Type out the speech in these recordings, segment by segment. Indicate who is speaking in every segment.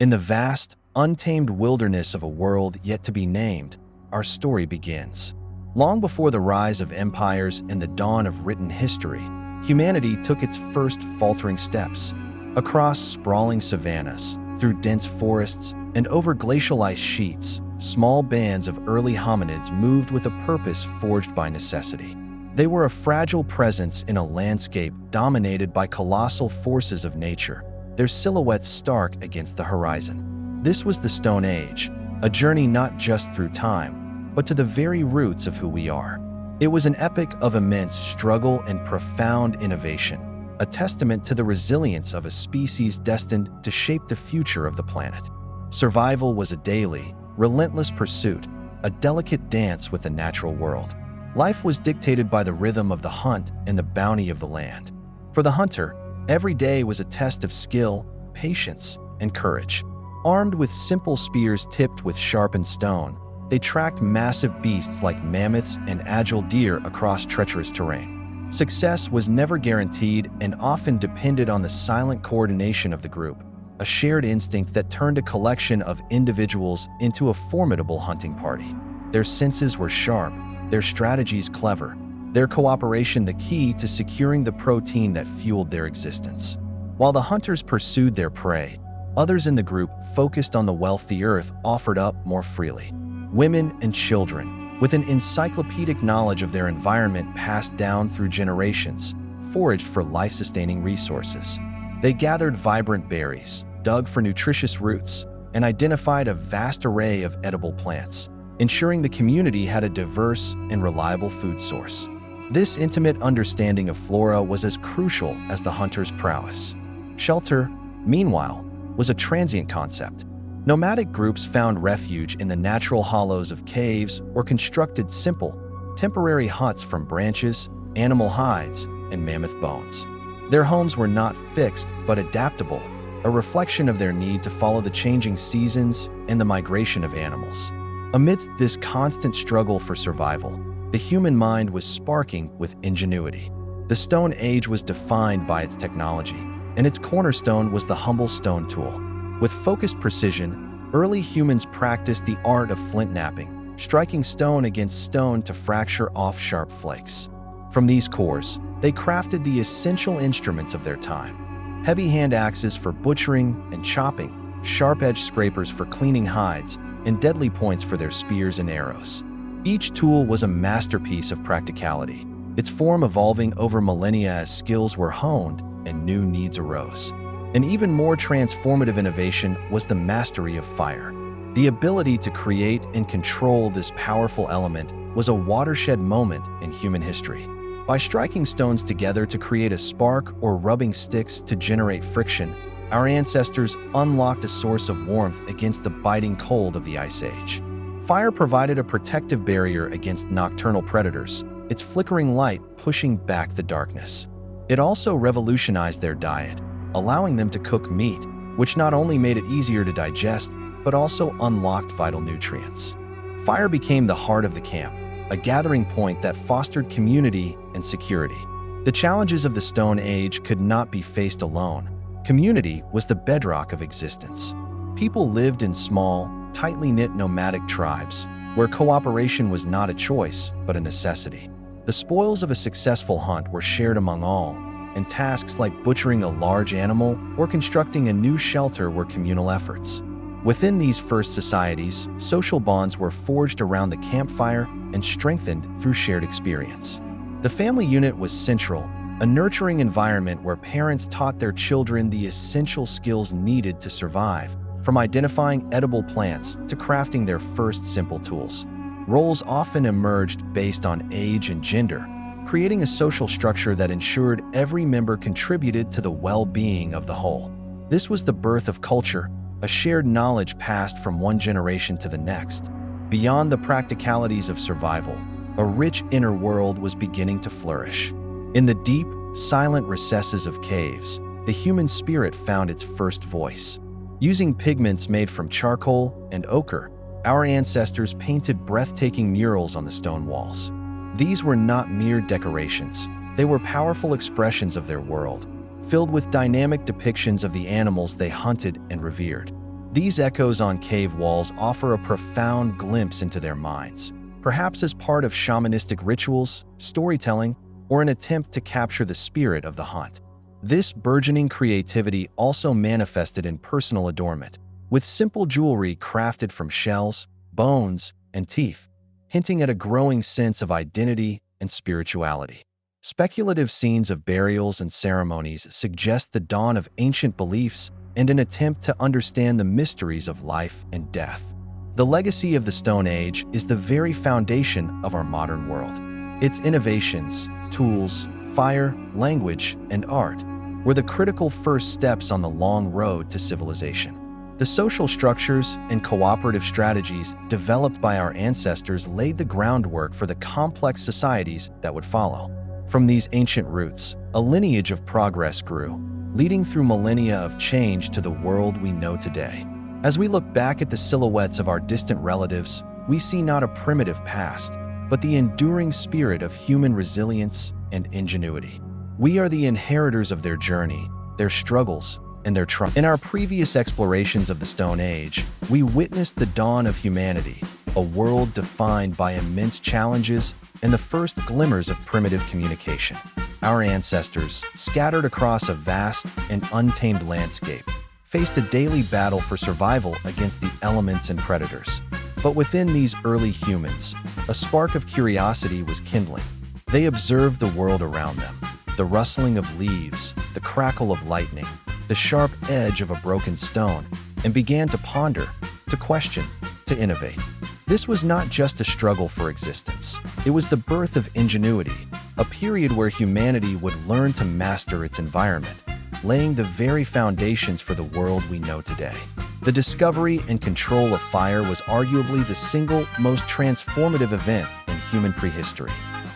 Speaker 1: In the vast, untamed wilderness of a world yet to be named, our story begins. Long before the rise of empires and the dawn of written history, humanity took its first faltering steps. Across sprawling savannas, through dense forests, and over glacial ice sheets, small bands of early hominids moved with a purpose forged by necessity. They were a fragile presence in a landscape dominated by colossal forces of nature, their silhouettes stark against the horizon. This was the Stone Age, a journey not just through time, but to the very roots of who we are. It was an epic of immense struggle and profound innovation, a testament to the resilience of a species destined to shape the future of the planet. Survival was a daily, relentless pursuit, a delicate dance with the natural world. Life was dictated by the rhythm of the hunt and the bounty of the land. For the hunter, every day was a test of skill, patience, and courage. Armed with simple spears tipped with sharpened stone, they tracked massive beasts like mammoths and agile deer across treacherous terrain. Success was never guaranteed and often depended on the silent coordination of the group, a shared instinct that turned a collection of individuals into a formidable hunting party. Their senses were sharp, their strategies clever, their cooperation the key to securing the protein that fueled their existence. While the hunters pursued their prey, others in the group focused on the wealth the earth offered up more freely. Women and children, with an encyclopedic knowledge of their environment passed down through generations, foraged for life-sustaining resources. They gathered vibrant berries, dug for nutritious roots, and identified a vast array of edible plants, ensuring the community had a diverse and reliable food source. This intimate understanding of flora was as crucial as the hunter's prowess. Shelter, meanwhile, was a transient concept. Nomadic groups found refuge in the natural hollows of caves or constructed simple, temporary huts from branches, animal hides, and mammoth bones. Their homes were not fixed but adaptable, a reflection of their need to follow the changing seasons and the migration of animals. Amidst this constant struggle for survival, the human mind was sparking with ingenuity. The Stone Age was defined by its technology, and its cornerstone was the humble stone tool. With focused precision, early humans practiced the art of flint knapping, striking stone against stone to fracture off sharp flakes. From these cores, they crafted the essential instruments of their time: heavy hand axes for butchering and chopping, sharp-edged scrapers for cleaning hides, and deadly points for their spears and arrows. Each tool was a masterpiece of practicality, its form evolving over millennia as skills were honed and new needs arose. An even more transformative innovation was the mastery of fire. The ability to create and control this powerful element was a watershed moment in human history. By striking stones together to create a spark or rubbing sticks to generate friction, our ancestors unlocked a source of warmth against the biting cold of the Ice Age. Fire provided a protective barrier against nocturnal predators, its flickering light pushing back the darkness. It also revolutionized their diet, allowing them to cook meat, which not only made it easier to digest, but also unlocked vital nutrients. Fire became the heart of the camp, a gathering point that fostered community and security. The challenges of the Stone Age could not be faced alone. Community was the bedrock of existence. People lived in small, tightly knit nomadic tribes, where cooperation was not a choice, but a necessity. The spoils of a successful hunt were shared among all, and tasks like butchering a large animal or constructing a new shelter were communal efforts. Within these first societies, social bonds were forged around the campfire and strengthened through shared experience. The family unit was central, a nurturing environment where parents taught their children the essential skills needed to survive, from identifying edible plants to crafting their first simple tools. Roles often emerged based on age and gender, creating a social structure that ensured every member contributed to the well-being of the whole. This was the birth of culture, a shared knowledge passed from one generation to the next. Beyond the practicalities of survival, a rich inner world was beginning to flourish. In the deep, silent recesses of caves, the human spirit found its first voice. Using pigments made from charcoal and ochre, our ancestors painted breathtaking murals on the stone walls. These were not mere decorations, they were powerful expressions of their world, filled with dynamic depictions of the animals they hunted and revered. These echoes on cave walls offer a profound glimpse into their minds, perhaps as part of shamanistic rituals, storytelling, or an attempt to capture the spirit of the hunt. This burgeoning creativity also manifested in personal adornment, with simple jewelry crafted from shells, bones, and teeth, hinting at a growing sense of identity and spirituality. Speculative scenes of burials and ceremonies suggest the dawn of ancient beliefs and an attempt to understand the mysteries of life and death. The legacy of the Stone Age is the very foundation of our modern world. Its innovations, tools, fire, language, and art were the critical first steps on the long road to civilization. The social structures and cooperative strategies developed by our ancestors laid the groundwork for the complex societies that would follow. From these ancient roots, a lineage of progress grew, leading through millennia of change to the world we know today. As we look back at the silhouettes of our distant relatives, we see not a primitive past, but the enduring spirit of human resilience and ingenuity. We are the inheritors of their journey, their struggles, and their triumphs. In our previous explorations of the Stone Age, we witnessed the dawn of humanity, a world defined by immense challenges and the first glimmers of primitive communication. Our ancestors, scattered across a vast and untamed landscape, faced a daily battle for survival against the elements and predators. But within these early humans, a spark of curiosity was kindling. They observed the world around them, the rustling of leaves, the crackle of lightning, the sharp edge of a broken stone, and began to ponder, to question, to innovate. This was not just a struggle for existence. It was the birth of ingenuity, a period where humanity would learn to master its environment, laying the very foundations for the world we know today. The discovery and control of fire was arguably the single most transformative event in human prehistory.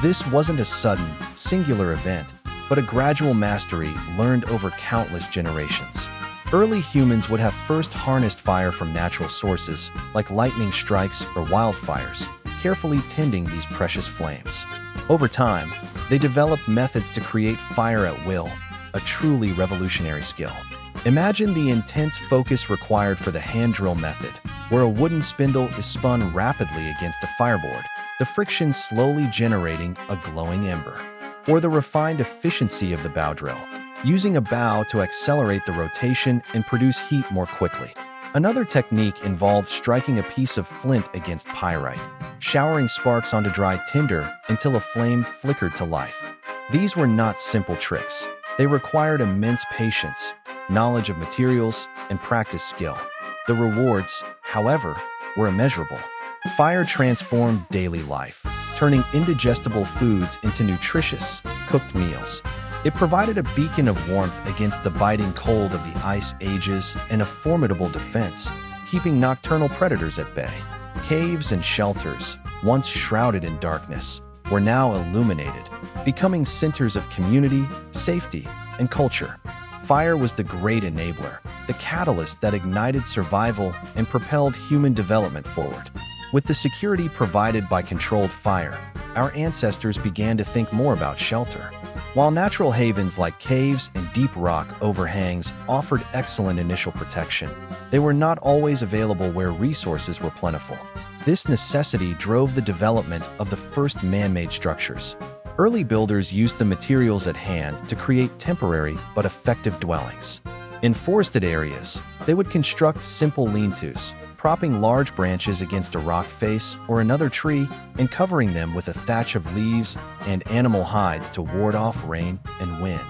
Speaker 1: This wasn't a sudden, singular event, but a gradual mastery learned over countless generations. Early humans would have first harnessed fire from natural sources, like lightning strikes or wildfires, carefully tending these precious flames. Over time, they developed methods to create fire at will, a truly revolutionary skill. Imagine the intense focus required for the hand drill method, where a wooden spindle is spun rapidly against a fireboard, the friction slowly generating a glowing ember. Or the refined efficiency of the bow drill, using a bow to accelerate the rotation and produce heat more quickly. Another technique involved striking a piece of flint against pyrite, showering sparks onto dry tinder until a flame flickered to life. These were not simple tricks. They required immense patience, knowledge of materials, and practice skill. The rewards, however, were immeasurable. Fire transformed daily life, turning indigestible foods into nutritious, cooked meals. It provided a beacon of warmth against the biting cold of the ice ages and a formidable defense, keeping nocturnal predators at bay. Caves and shelters, once shrouded in darkness, were now illuminated, becoming centers of community, safety, and culture. Fire was the great enabler, the catalyst that ignited survival and propelled human development forward. With the security provided by controlled fire, our ancestors began to think more about shelter. While natural havens like caves and deep rock overhangs offered excellent initial protection, they were not always available where resources were plentiful. This necessity drove the development of the first man-made structures. Early builders used the materials at hand to create temporary but effective dwellings. In forested areas, they would construct simple lean-tos, propping large branches against a rock face or another tree and covering them with a thatch of leaves and animal hides to ward off rain and wind.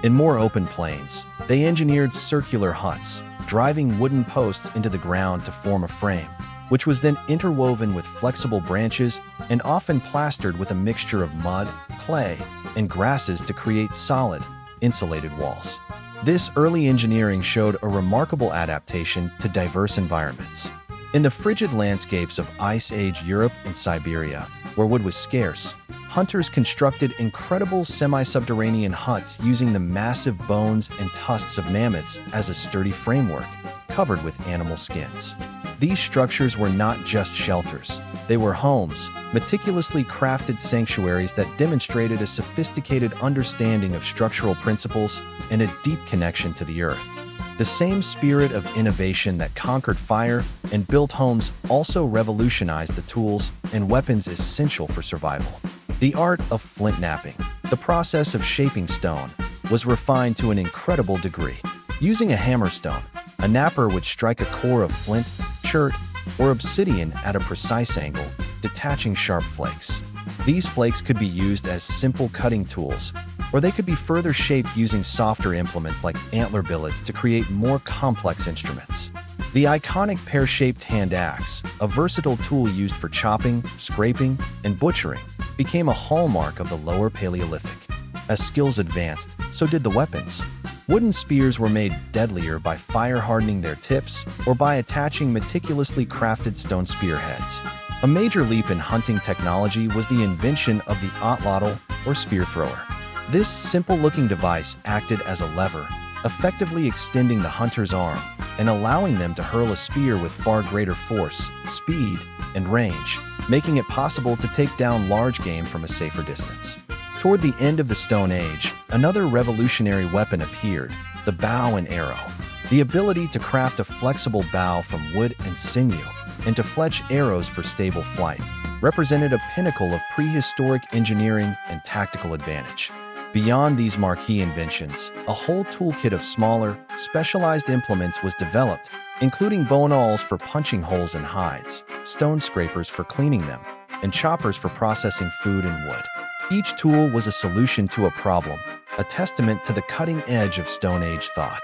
Speaker 1: In more open plains, they engineered circular huts, driving wooden posts into the ground to form a frame, which was then interwoven with flexible branches and often plastered with a mixture of mud, clay, and grasses to create solid, insulated walls. This early engineering showed a remarkable adaptation to diverse environments. In the frigid landscapes of Ice Age Europe and Siberia, where wood was scarce, hunters constructed incredible semi-subterranean huts using the massive bones and tusks of mammoths as a sturdy framework, covered with animal skins. These structures were not just shelters. They were homes, meticulously crafted sanctuaries that demonstrated a sophisticated understanding of structural principles and a deep connection to the earth. The same spirit of innovation that conquered fire and built homes also revolutionized the tools and weapons essential for survival. The art of flint knapping, the process of shaping stone, was refined to an incredible degree. Using a hammerstone, a napper would strike a core of flint, chert, or obsidian at a precise angle, detaching sharp flakes. These flakes could be used as simple cutting tools, or they could be further shaped using softer implements like antler billets to create more complex instruments. The iconic pear-shaped hand axe, a versatile tool used for chopping, scraping, and butchering, became a hallmark of the Lower Paleolithic. As skills advanced, so did the weapons. Wooden spears were made deadlier by fire-hardening their tips or by attaching meticulously crafted stone spearheads. A major leap in hunting technology was the invention of the otlotl, or spear thrower. This simple-looking device acted as a lever, effectively extending the hunter's arm and allowing them to hurl a spear with far greater force, speed, and range, making it possible to take down large game from a safer distance. Toward the end of the Stone Age, another revolutionary weapon appeared, the bow and arrow. The ability to craft a flexible bow from wood and sinew and to fletch arrows for stable flight represented a pinnacle of prehistoric engineering and tactical advantage. Beyond these marquee inventions, a whole toolkit of smaller, specialized implements was developed, including bone awls for punching holes in hides, stone scrapers for cleaning them, and choppers for processing food and wood. Each tool was a solution to a problem, a testament to the cutting edge of Stone Age thought.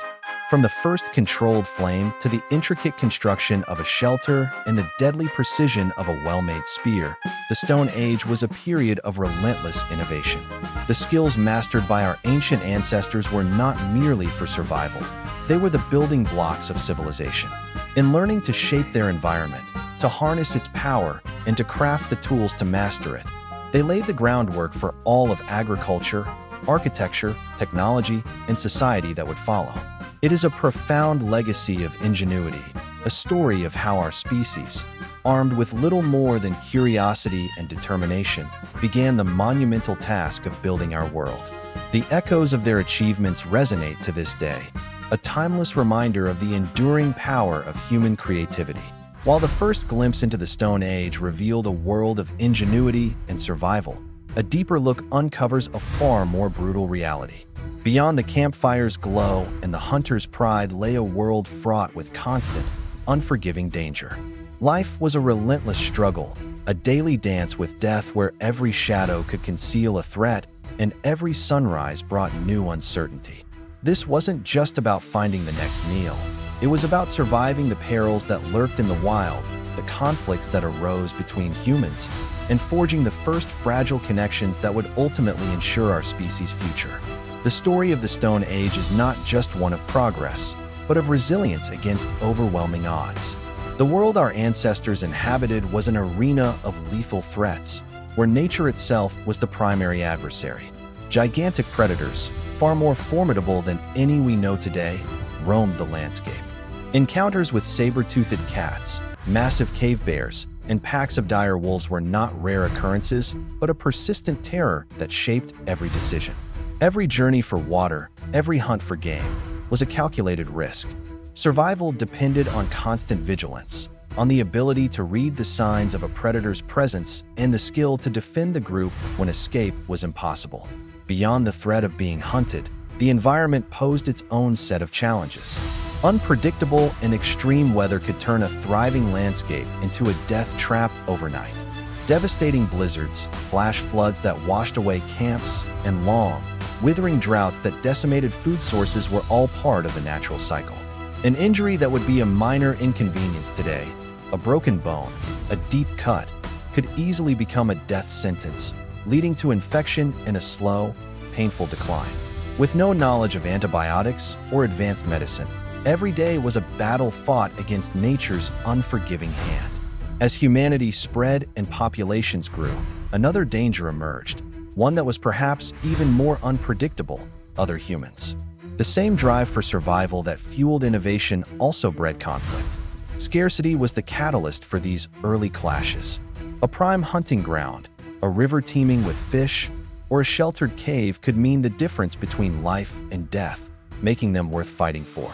Speaker 1: From the first controlled flame to the intricate construction of a shelter and the deadly precision of a well-made spear, the Stone Age was a period of relentless innovation. The skills mastered by our ancient ancestors were not merely for survival. They were the building blocks of civilization. In learning to shape their environment, to harness its power, and to craft the tools to master it, they laid the groundwork for all of agriculture, architecture, technology, and society that would follow. It is a profound legacy of ingenuity, a story of how our species, armed with little more than curiosity and determination, began the monumental task of building our world. The echoes of their achievements resonate to this day, a timeless reminder of the enduring power of human creativity. While the first glimpse into the Stone Age revealed a world of ingenuity and survival, a deeper look uncovers a far more brutal reality. Beyond the campfire's glow and the hunter's pride lay a world fraught with constant, unforgiving danger. Life was a relentless struggle, a daily dance with death where every shadow could conceal a threat and every sunrise brought new uncertainty. This wasn't just about finding the next meal. It was about surviving the perils that lurked in the wild, the conflicts that arose between humans, and forging the first fragile connections that would ultimately ensure our species' future. The story of the Stone Age is not just one of progress, but of resilience against overwhelming odds. The world our ancestors inhabited was an arena of lethal threats, where nature itself was the primary adversary. Gigantic predators, far more formidable than any we know today, roamed the landscape. Encounters with saber-toothed cats, massive cave bears, and packs of dire wolves were not rare occurrences, but a persistent terror that shaped every decision. Every journey for water, every hunt for game, was a calculated risk. Survival depended on constant vigilance, on the ability to read the signs of a predator's presence and the skill to defend the group when escape was impossible. Beyond the threat of being hunted, the environment posed its own set of challenges. Unpredictable and extreme weather could turn a thriving landscape into a death trap overnight. Devastating blizzards, flash floods that washed away camps, and long, withering droughts that decimated food sources were all part of the natural cycle. An injury that would be a minor inconvenience today, a broken bone, a deep cut, could easily become a death sentence, leading to infection and a slow, painful decline. With no knowledge of antibiotics or advanced medicine, every day was a battle fought against nature's unforgiving hand. As humanity spread and populations grew, another danger emerged, one that was perhaps even more unpredictable: other humans. The same drive for survival that fueled innovation also bred conflict. Scarcity was the catalyst for these early clashes. A prime hunting ground, a river teeming with fish, or a sheltered cave could mean the difference between life and death, making them worth fighting for.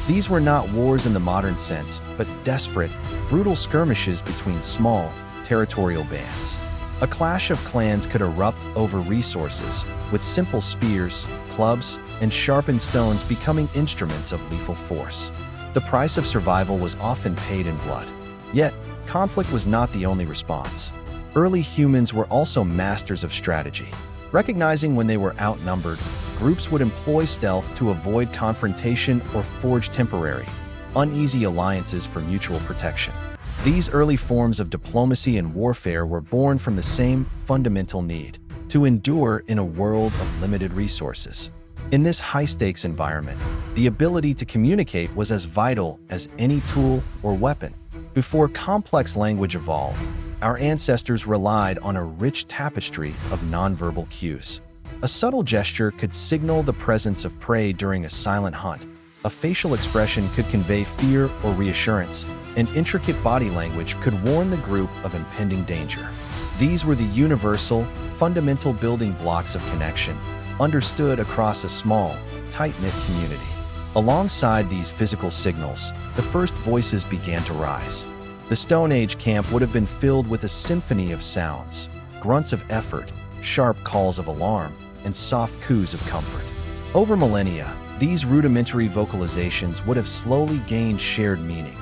Speaker 1: These were not wars in the modern sense, but desperate, brutal skirmishes between small, territorial bands. A clash of clans could erupt over resources, with simple spears, clubs, and sharpened stones becoming instruments of lethal force. The price of survival was often paid in blood. Yet, conflict was not the only response. Early humans were also masters of strategy. Recognizing when they were outnumbered, groups would employ stealth to avoid confrontation or forge temporary, uneasy alliances for mutual protection. These early forms of diplomacy and warfare were born from the same fundamental need: to endure in a world of limited resources. In this high-stakes environment, the ability to communicate was as vital as any tool or weapon. Before complex language evolved, our ancestors relied on a rich tapestry of nonverbal cues. A subtle gesture could signal the presence of prey during a silent hunt. A facial expression could convey fear or reassurance, and intricate body language could warn the group of impending danger. These were the universal, fundamental building blocks of connection, understood across a small, tight-knit community. Alongside these physical signals, the first voices began to rise. The Stone Age camp would have been filled with a symphony of sounds: grunts of effort, sharp calls of alarm, and soft coos of comfort. Over millennia, these rudimentary vocalizations would have slowly gained shared meaning,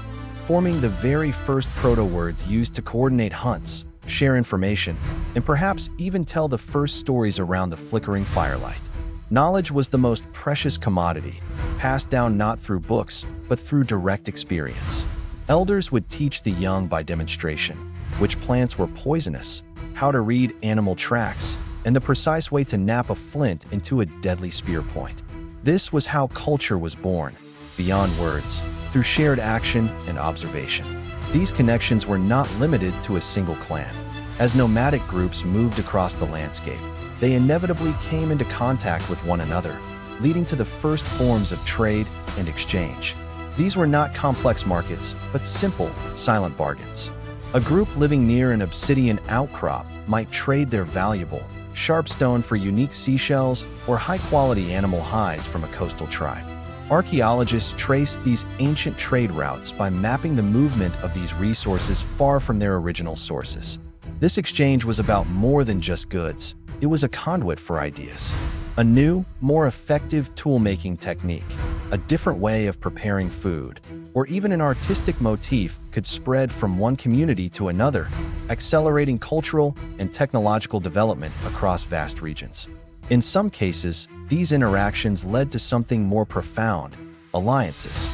Speaker 1: forming the very first proto-words used to coordinate hunts, share information, and perhaps even tell the first stories around the flickering firelight. Knowledge was the most precious commodity, passed down not through books, but through direct experience. Elders would teach the young by demonstration which plants were poisonous, how to read animal tracks, and the precise way to nap a flint into a deadly spear point. This was how culture was born, beyond words, through shared action and observation. These connections were not limited to a single clan. As nomadic groups moved across the landscape, they inevitably came into contact with one another, leading to the first forms of trade and exchange. These were not complex markets, but simple, silent bargains. A group living near an obsidian outcrop might trade their valuable, sharp stone for unique seashells or high-quality animal hides from a coastal tribe. Archaeologists traced these ancient trade routes by mapping the movement of these resources far from their original sources. This exchange was about more than just goods. It was a conduit for ideas. A new, more effective tool-making technique, a different way of preparing food, or even an artistic motif could spread from one community to another, accelerating cultural and technological development across vast regions. In some cases, these interactions led to something more profound: alliances.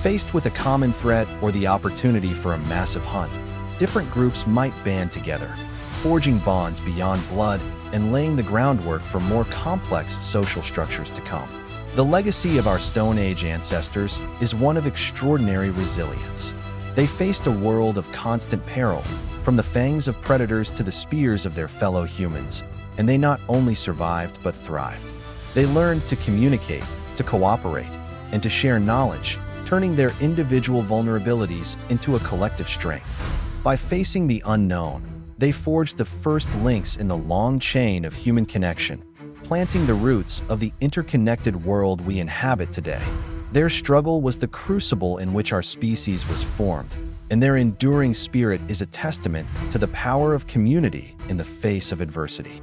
Speaker 1: Faced with a common threat or the opportunity for a massive hunt, different groups might band together, forging bonds beyond blood and laying the groundwork for more complex social structures to come. The legacy of our Stone Age ancestors is one of extraordinary resilience. They faced a world of constant peril, from the fangs of predators to the spears of their fellow humans, and they not only survived but thrived. They learned to communicate, to cooperate, and to share knowledge, turning their individual vulnerabilities into a collective strength. By facing the unknown, they forged the first links in the long chain of human connection, planting the roots of the interconnected world we inhabit today. Their struggle was the crucible in which our species was formed, and their enduring spirit is a testament to the power of community in the face of adversity.